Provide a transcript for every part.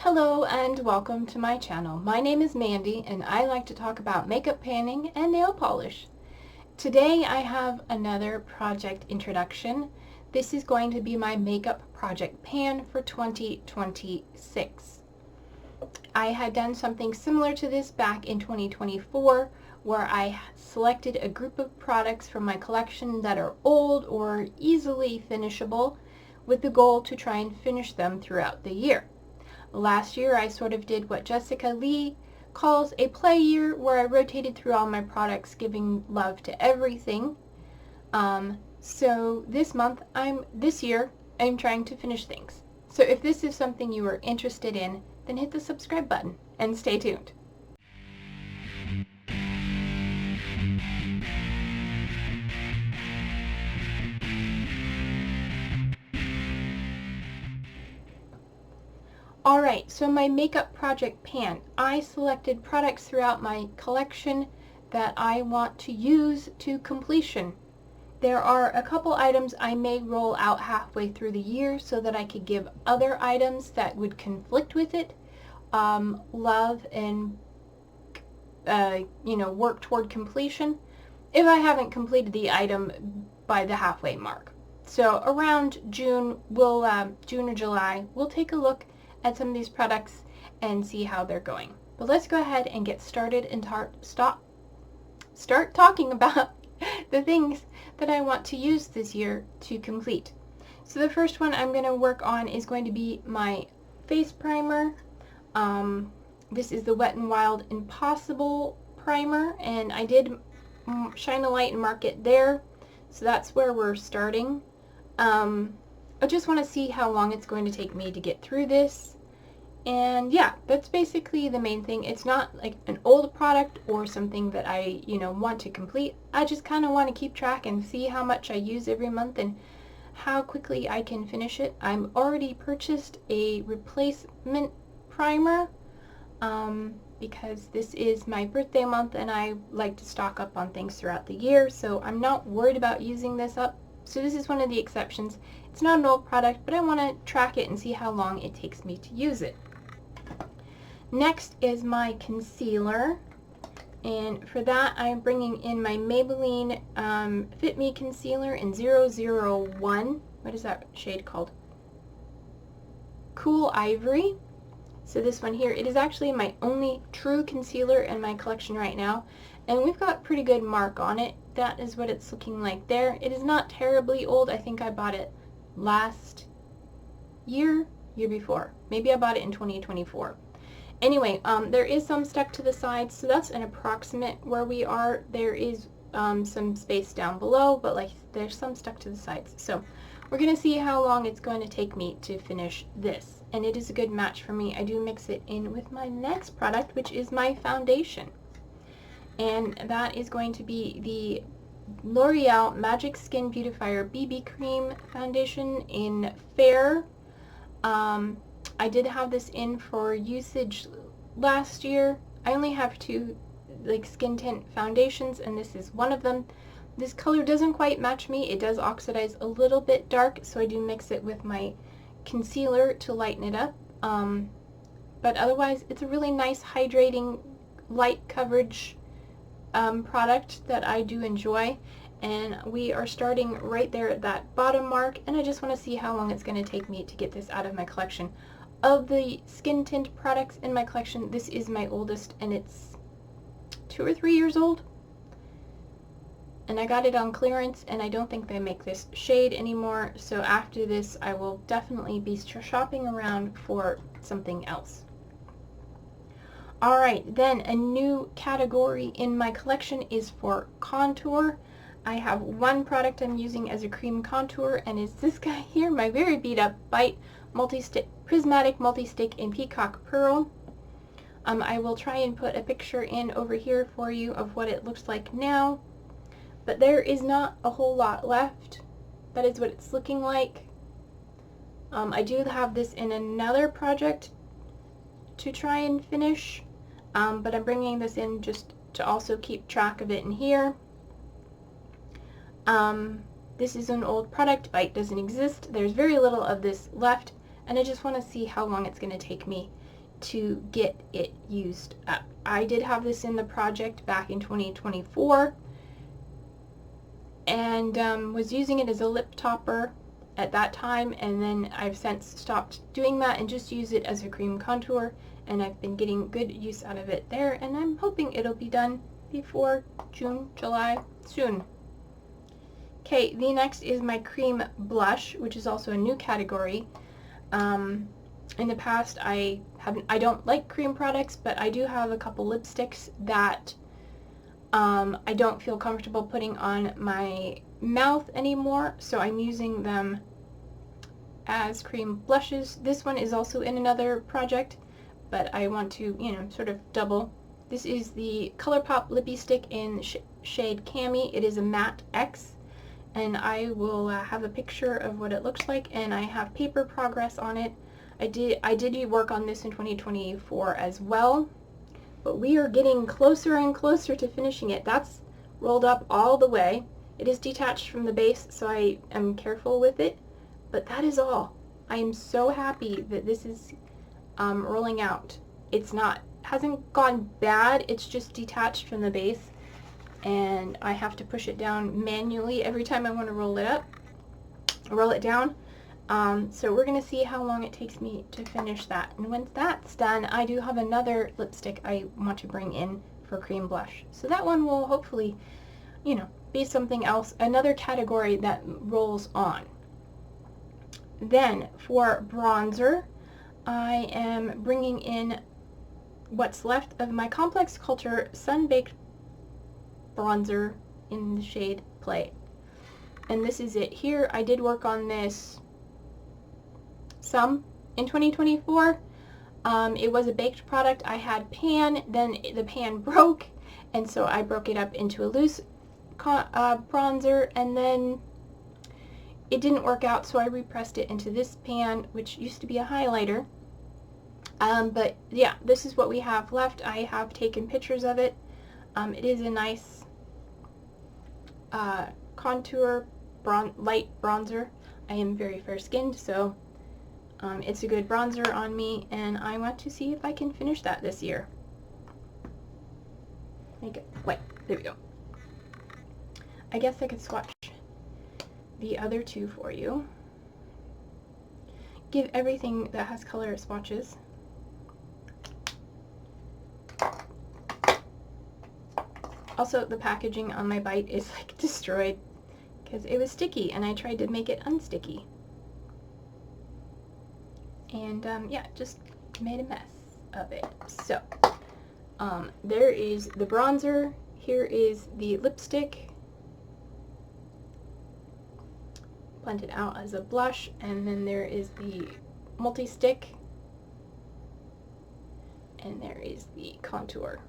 Hello and welcome to my channel. My name is Mandy and I like to talk about makeup panning and nail polish. Today I have another project introduction. This is going to be my makeup project pan for 2026. I had done something similar to this back in 2024 where I selected a group of products from my collection that are old or easily finishable with the goal to try and finish them throughout the year. Last year I sort of did what Jessica Lee calls a play year, where I rotated through all my products, giving love to everything. So this year I'm trying to finish things. So if this is something you are interested in, then hit the subscribe button and stay tuned. Alright, so my makeup project pan. I selected products throughout my collection that I want to use to completion. There are a couple items I may roll out halfway through the year so that I could give other items that would conflict with it love and work toward completion if I haven't completed the item by the halfway mark. So around June or July, we'll take a look at some of these products and see how they're going. But let's go ahead and get started and start talking about the things that I want to use this year to complete. So the first one I'm going to work on is going to be my face primer. This is the Wet n Wild Impossible primer, and I did shine a light and mark it there, so that's where we're starting. I just want to see how long it's going to take me to get through this. And yeah, that's basically the main thing. It's not like an old product or something that I, want to complete. I just kind of want to keep track and see how much I use every month and how quickly I can finish it. I'm already purchased a replacement primer because this is my birthday month and I like to stock up on things throughout the year, so I'm not worried about using this up. So this is one of the exceptions. It's not an old product, but I want to track it and see how long it takes me to use it. Next is my concealer, and for that I'm bringing in my Maybelline Fit Me Concealer in 001. What is that shade called? Cool Ivory. So this one here, it is actually my only true concealer in my collection right now, and we've got a pretty good mark on it. That is what it's looking like there. It is not terribly old. I think I bought it last year before. Maybe I bought it in 2024. Anyway, there is some stuck to the sides, so that's an approximate where we are. There is some space down below, but there's some stuck to the sides. So we're going to see how long it's going to take me to finish this. And it is a good match for me. I do mix it in with my next product, which is my foundation. And that is going to be the L'Oreal Magic Skin Beautifier BB Cream Foundation in Fair. I did have this in for usage last year. I only have two skin tint foundations, and this is one of them. This color doesn't quite match me. It does oxidize a little bit dark, so I do mix it with my concealer to lighten it up. But otherwise, it's a really nice hydrating light coverage product that I do enjoy, and we are starting right there at that bottom mark, and I just want to see how long it's going to take me to get this out of my collection. Of the skin tint products in my collection, this is my oldest, and it's 2 or 3 years old, and I got it on clearance, and I don't think they make this shade anymore, so after this I will definitely be shopping around for something else. Alright, then a new category in my collection is for contour. I have one product I'm using as a cream contour, and it's this guy here, my very beat up Bite Prismatic Multi-Stick in Peacock Pearl. I will try and put a picture in over here for you of what it looks like now, but there is not a whole lot left. That is what it's looking like. I do have this in another project to try and finish, but I'm bringing this in just to also keep track of it in here. This is an old product. Bite doesn't exist. There's very little of this left, and I just want to see how long it's going to take me to get it used up. I did have this in the project back in 2024 and was using it as a lip topper at that time, and then I've since stopped doing that and just use it as a cream contour, and I've been getting good use out of it there, and I'm hoping it'll be done before June, July, soon. Okay, the next is my cream blush, which is also a new category. In the past, I don't like cream products, but I do have a couple lipsticks that I don't feel comfortable putting on my mouth anymore, so I'm using them as cream blushes. This one is also in another project, but I want to, you know, sort of double. This is the ColourPop Lippy Stick in shade Cami. It is a matte X, and I will have a picture of what it looks like, and I have paper progress on it. I did work on this in 2024 as well, but we are getting closer and closer to finishing it. That's rolled up all the way. It is detached from the base, so I am careful with it, but that is all. I am so happy that this is rolling out. Hasn't gone bad, it's just detached from the base, and I have to push it down manually every time I want to roll it down. So we're going to see how long it takes me to finish that. And once that's done, I do have another lipstick I want to bring in for cream blush. So that one will hopefully, you know, be something else, another category that rolls on. Then for bronzer, I am bringing in what's left of my Complex Culture Sun Baked bronzer in the shade Play. And this is it here. I did work on this some in 2024. It was a baked product. I had pan, then the pan broke, and so I broke it up into a loose bronzer, and then it didn't work out, so I repressed it into this pan, which used to be a highlighter. But yeah, this is what we have left. I have taken pictures of it. It is a nice contour light bronzer. I am very fair skinned, so it's a good bronzer on me, and I want to see if I can finish that this year. Wait, there we go. I guess I could swatch the other two for you. Give everything that has color swatches. Also, the packaging on my bite is like destroyed because it was sticky and I tried to make it unsticky. And yeah, just made a mess of it. So, there is the bronzer, here is the lipstick, blended out as a blush, and then there is the multi-stick, and there is the contour.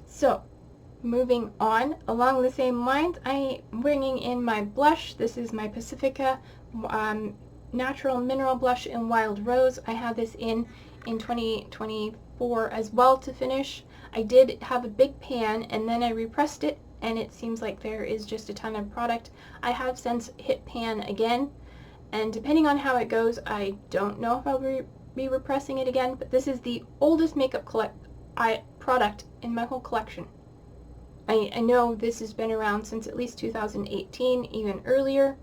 So, moving on along the same lines, I am bringing in my blush. This is my Pacifica Natural Mineral Blush in Wild Rose. I had this in 2024 as well to finish. I did have a big pan, and then I repressed it, and it seems like there is just a ton of product. I have since hit pan again, and depending on how it goes, I don't know if I'll be repressing it again, but this is the oldest makeup product in my whole collection. I know this has been around since at least 2018, even earlier,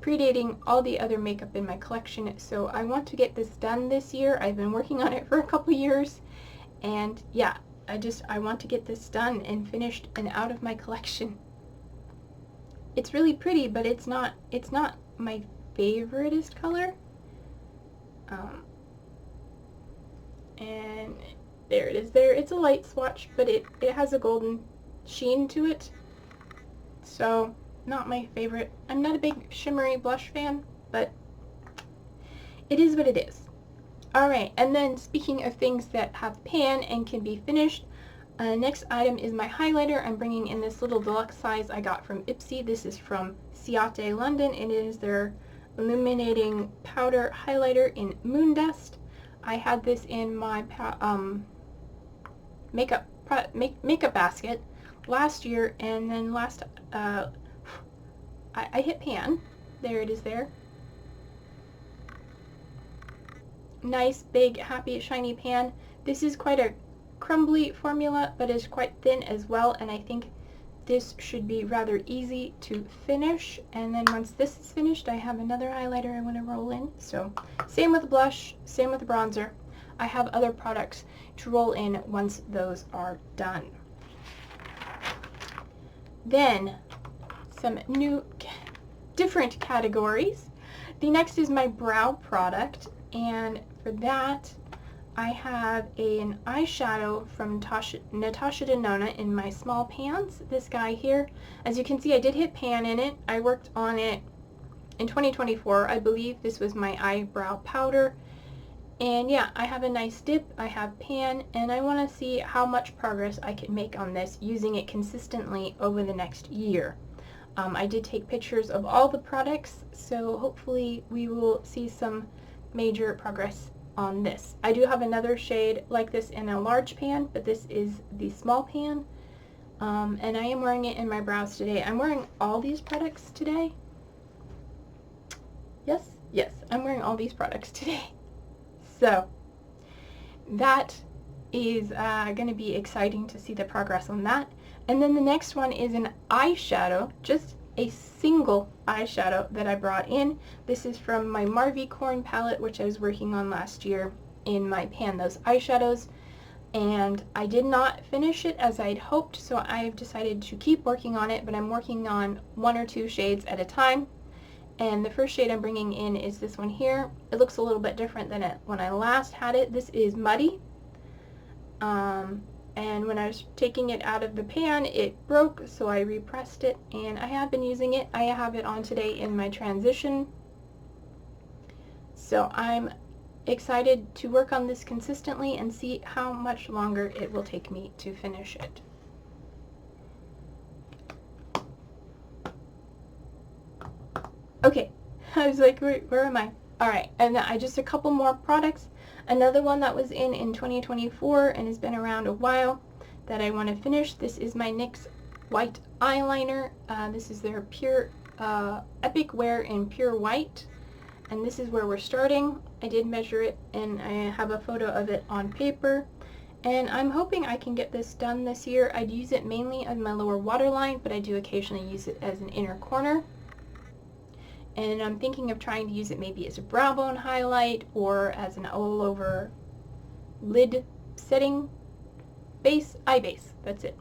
predating all the other makeup in my collection, so I want to get this done this year. I've been working on it for a couple years, and yeah, I want to get this done and finished and out of my collection. It's really pretty, but it's not my favoriteest color. And there it is there. It's a light swatch, but it has a golden sheen to it. So, not my favorite. I'm not a big shimmery blush fan, but it is what it is. Alright, and then speaking of things that have pan and can be finished, next item is my highlighter. I'm bringing in this little deluxe size I got from Ipsy. This is from Ciate London. It is their illuminating powder highlighter in Moon Dust. I had this in my makeup basket last year, and then I hit pan. There it is there. Nice, big, happy, shiny pan. This is quite a crumbly formula, but is quite thin as well, and I think this should be rather easy to finish. And then once this is finished, I have another highlighter I want to roll in. So same with the blush, same with the bronzer. I have other products to roll in once those are done. Then some new different categories. The next is my brow product, and for that I have an eyeshadow from Natasha Denona in my small pans. This guy here. As you can see, I did hit pan in it. I worked on it in 2024. I believe this was my eyebrow powder. And yeah, I have a nice dip, I have pan, and I want to see how much progress I can make on this using it consistently over the next year. I did take pictures of all the products, so hopefully we will see some major progress on this. I do have another shade like this in a large pan, but this is the small pan, and I am wearing it in my brows today. I'm wearing all these products today. Yes, I'm wearing all these products today. So that is going to be exciting to see the progress on that. And then the next one is an eyeshadow, just a single eyeshadow that I brought in. This is from my Marvy Corn palette, which I was working on last year in my pan, those eyeshadows. And I did not finish it as I'd hoped, so I've decided to keep working on it, but I'm working on 1 or 2 shades at a time. And the first shade I'm bringing in is this one here. It looks a little bit different than it when I last had it. This is Muddy. And when I was taking it out of the pan, it broke, so I repressed it, and I have been using it. I have it on today in my transition. So I'm excited to work on this consistently and see how much longer it will take me to finish it. Okay, I was like, where am I? Alright, and just a couple more products. Another one that was in 2024 and has been around a while that I want to finish. This is my NYX white eyeliner. This is their pure Epic Wear in pure white, and this is where we're starting. I did measure it, and I have a photo of it on paper, and I'm hoping I can get this done this year. I'd use it mainly as my lower waterline, but I do occasionally use it as an inner corner. And I'm thinking of trying to use it maybe as a brow bone highlight or as an all over lid setting base, eye base, that's it.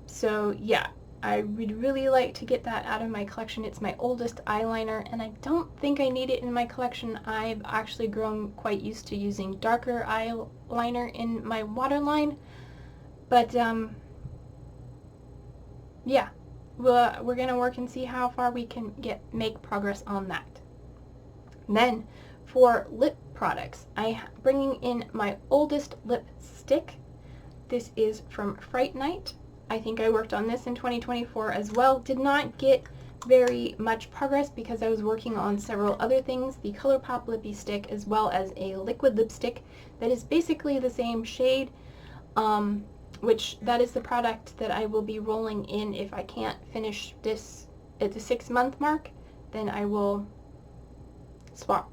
So yeah, I would really like to get that out of my collection. It's my oldest eyeliner, and I don't think I need it in my collection. I've actually grown quite used to using darker eyeliner in my waterline, but yeah. We're going to work and see how far we can make progress on that. Then, for lip products, I'm bringing in my oldest lipstick. This is from Fright Night. I think I worked on this in 2024 as well. Did not get very much progress because I was working on several other things, the ColourPop Lippy Stick as well as a liquid lipstick that is basically the same shade. Which that is the product that I will be rolling in. If I can't finish this at the 6-month mark, then I will swap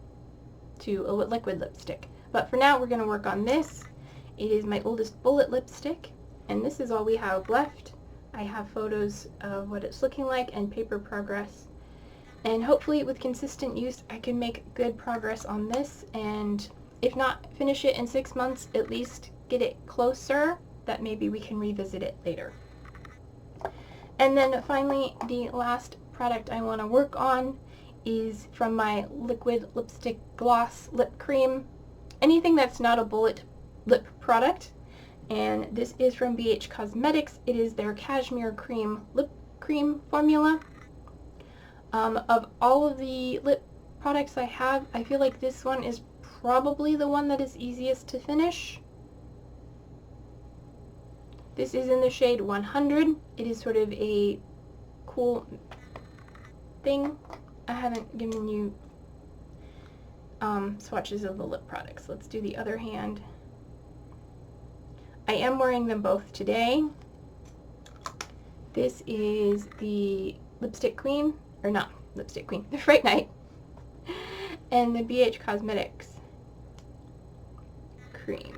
to a liquid lipstick. But for now, we're going to work on this. It is my oldest bullet lipstick, and this is all we have left. I have photos of what it's looking like and paper progress. And hopefully with consistent use, I can make good progress on this, and if not finish it in 6 months, at least get it closer, that maybe we can revisit it later. And then finally, the last product I want to work on is from my liquid lipstick gloss lip cream. Anything that's not a bullet lip product. And this is from BH Cosmetics. It is their Cashmere Cream Lip Cream formula. Of all of the lip products I have, I feel like this one is probably the one that is easiest to finish. This is in the shade 100. It is sort of a cool thing. I haven't given you swatches of the lip products. Let's do the other hand. I am wearing them both today. This is the Lipstick Queen, or not Lipstick Queen, the Fright Night, and the BH Cosmetics cream.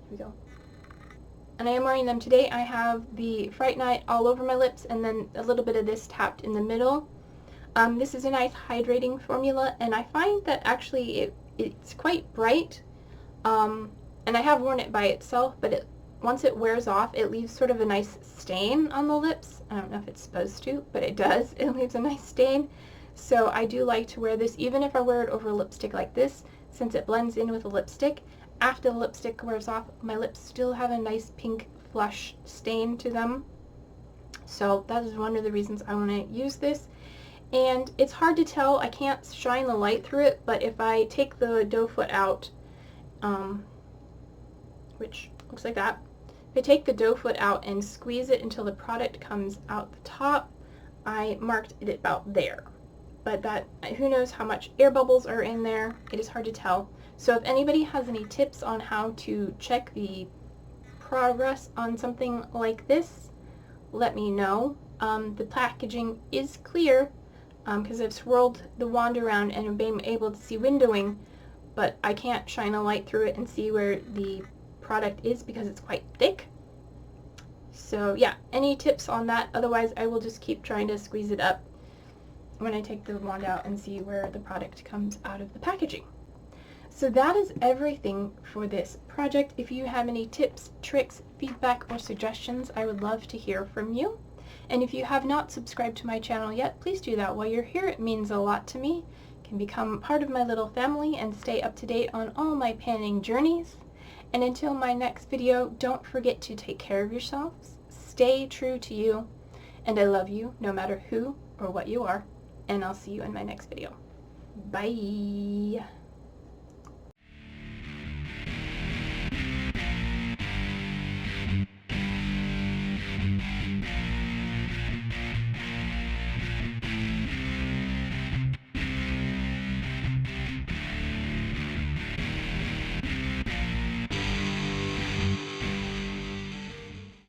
Here we go. And I am wearing them today. I have the Fright Night all over my lips and then a little bit of this tapped in the middle. This is a nice hydrating formula, and I find that actually it's quite bright. And I have worn it by itself, but once it wears off, it leaves sort of a nice stain on the lips. I don't know if it's supposed to, but it does. It leaves a nice stain. So I do like to wear this, even if I wear it over lipstick like this, since it blends in with the lipstick. After the lipstick wears off, my lips still have a nice pink flush stain to them. So that is one of the reasons I want to use this. And it's hard to tell, I can't shine the light through it, but if I take the doe foot out, which looks like that, if I take the doe foot out and squeeze it until the product comes out the top, I marked it about there. But that, who knows how much air bubbles are in there, it is hard to tell. So if anybody has any tips on how to check the progress on something like this, let me know. The packaging is clear because I've swirled the wand around and have been able to see windowing, but I can't shine a light through it and see where the product is because it's quite thick. So yeah, any tips on that? Otherwise I will just keep trying to squeeze it up when I take the wand out and see where the product comes out of the packaging. So that is everything for this project. If you have any tips, tricks, feedback, or suggestions, I would love to hear from you. And if you have not subscribed to my channel yet, please do that while you're here. It means a lot to me. You can become part of my little family and stay up to date on all my panning journeys. And until my next video, don't forget to take care of yourselves, stay true to you, and I love you no matter who or what you are. And I'll see you in my next video. Bye!